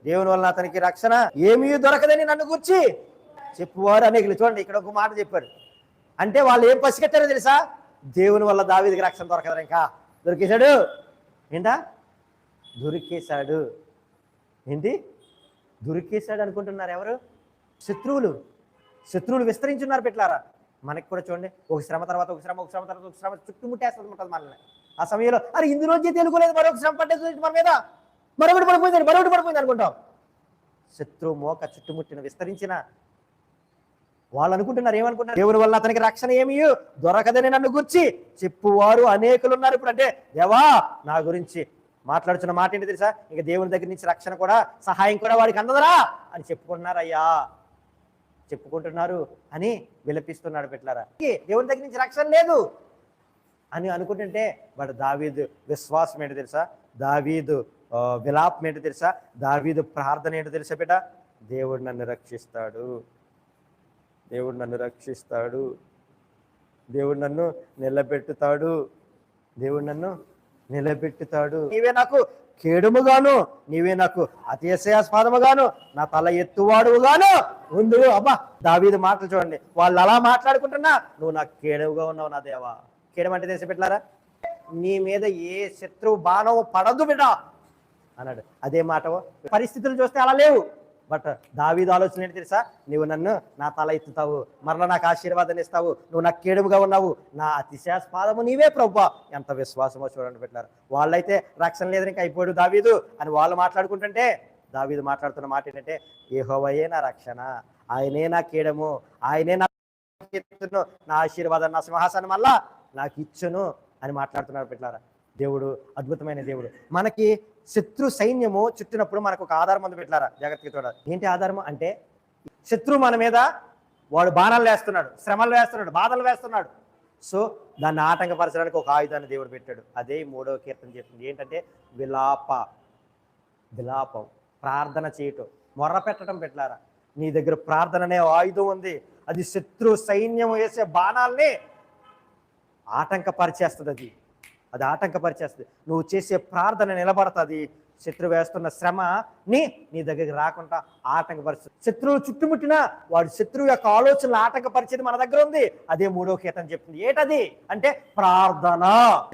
దేవుని వలన అతనికి రక్షణ ఏమీ దొరకదని నన్ను గుర్చి చెప్పువారు అనేకులు. చూడండి, ఇక్కడ ఒక మాట చెప్పారు. అంటే వాళ్ళు ఏం పసిగట్టారో తెలుసా? దేవుని వల్ల దావీదుకి రక్షణ దొరకదు, ఇంకా దొరికేశాడు. ఏంటా దొరికేశాడు? ఏంటి దొరికేశాడు అనుకుంటున్నారు ఎవరు? శత్రువులు విస్తరించున్నారు పెట్టారా. మనకి కూడా చూడండి, ఒక శ్రమ తర్వాత ఒక శ్రమ, ఒక శ్రమ తర్వాత ఒక శ్రమ చుట్టుముట్టేస్తుంది ఉంటుంది మనల్ని. ఆ సమయంలో అరే ఇందులోంచి తెలుగులేదు, మరొక శ్రమ పట్టేది మన మీద, మరొకటి పడిపోయింది అనుకుంటాం. శత్రువు మోక చుట్టుముట్టిన విస్తరించిన వాళ్ళు అనుకుంటున్నారు, ఏమనుకుంటున్నారు? దేవుని వల్ల అతనికి రక్షణ ఏమీ దొరకదని నన్ను గుర్చి చెప్పువారు అనేకులు ఉన్నారు. ఇప్పుడు అంటే దేవా నా గురించి మాట్లాడుతున్న మాట ఏంటి తెలుసా? ఇంకా దేవుని దగ్గర నుంచి రక్షణ కూడా, సహాయం కూడా వాడికి అందదరా అని చెప్పుకుంటున్నారు అని విలపిస్తున్నాడు పెట్టారా. దేవుని దగ్గర నుంచి రక్షణ లేదు అని అనుకుంటుంటే వాడు దావీదు విశ్వాసం ఏంటో తెలుసా? దావీదు విలాపం ఏంటో తెలుసా? దావీదు ప్రార్థన ఏంటో తెలుసా బిడ్డ? దేవుడు నన్ను రక్షిస్తాడు, దేవుడు నన్ను రక్షిస్తాడు, దేవుడు నన్ను నిలబెట్టుతాడు, దేవుడు నన్ను నిలబెట్టుతాడు. నీవే నాకు కేడుముగాను, నీవే నాకు అతిశయాస్పదముగాను, నా తల ఎత్తువాడుగాను ఉండు. అబ్బా దావీదు మాటలు చూడండి. వాళ్ళు అలా మాట్లాడుకుంటున్నా నువ్వు నాకు కేడువుగా ఉన్నావు నా దేవా. కేడమంటే తెలిసి పెట్టారా? నీ మీద ఏ శత్రువు బాణం పడదు బిడ్డ అన్నాడు. అదే మాట పరిస్థితులు చూస్తే అలా లేవు. బట్ దావీదు ఆలోచన ఏంటి తెలుసా? నువ్వు నన్ను నా తల ఎత్తుతావు, మరలా నాకు ఆశీర్వాదాన్ని ఇస్తావు, నువ్వు నాకు కేడుముగా ఉన్నావు, నా అతిశయాస్పాదము నీవే ప్రభువా. ఎంత విశ్వాసమో చూడండి పెట్టారు. వాళ్ళైతే రక్షణ లేదని ఇంకా అయిపోయాడు దావీదు అని వాళ్ళు మాట్లాడుకుంటుంటే, దావీదు మాట్లాడుతున్న మాట ఏంటంటే యెహోవాయే నా రక్షణ, ఆయనే నా కేడము, ఆయనే నా ఎత్తును, నా ఆశీర్వాదం, నా సింహాసనం వల్ల నాకు ఇచ్చును అని మాట్లాడుతున్నారు పెట్టారా. దేవుడు అద్భుతమైన దేవుడు. మనకి శత్రు సైన్యము చుట్టినప్పుడు మనకు ఒక ఆధారం ఉంది పెట్టారా. జాగ్రత్తగా చూడాలి. ఏంటి ఆధారము అంటే, శత్రువు మన మీద వాడు బాణాలు వేస్తున్నాడు, శ్రమలు వేస్తున్నాడు, బాధలు వేస్తున్నాడు. సో దాన్ని ఆటంకపరచడానికి ఒక ఆయుధాన్ని దేవుడు పెట్టాడు. అదే 3వ కీర్తన చెప్తుంది. ఏంటంటే విలాపం, ప్రార్థన చేయటం, మొర్ర పెట్టడం పెట్టారా. నీ దగ్గర ప్రార్థన అనే ఆయుధం ఉంది. అది శత్రు సైన్యం వేసే బాణాలని ఆటంకపరిచేస్తుంది. అది ఆటంకపరిచేస్తుంది. నువ్వు చేసే ప్రార్థన నిలబడుతుంది. శత్రువు వేస్తున్న శ్రమని నీ దగ్గరికి రాకుండా ఆటంకపరుస్తుంది. శత్రువులు చుట్టుముట్టినా వాడు శత్రువు యొక్క ఆలోచనలు ఆటంకపరిచేది మన దగ్గర ఉంది. అదే 3వ కీర్తన చెప్తుంది. ఏంటది అంటే ప్రార్థన.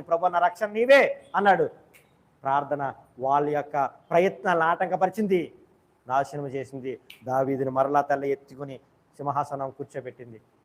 ప్రభువా నా రక్షణ నీవే అన్నాడు. ప్రార్థన వాళ్ళ యొక్క ప్రయత్నాలను ఆటంకపరిచింది, నాశనం చేసింది. దావీదుని మరలా తెల్ల ఎత్తుకుని సింహాసనం కూర్చోబెట్టింది.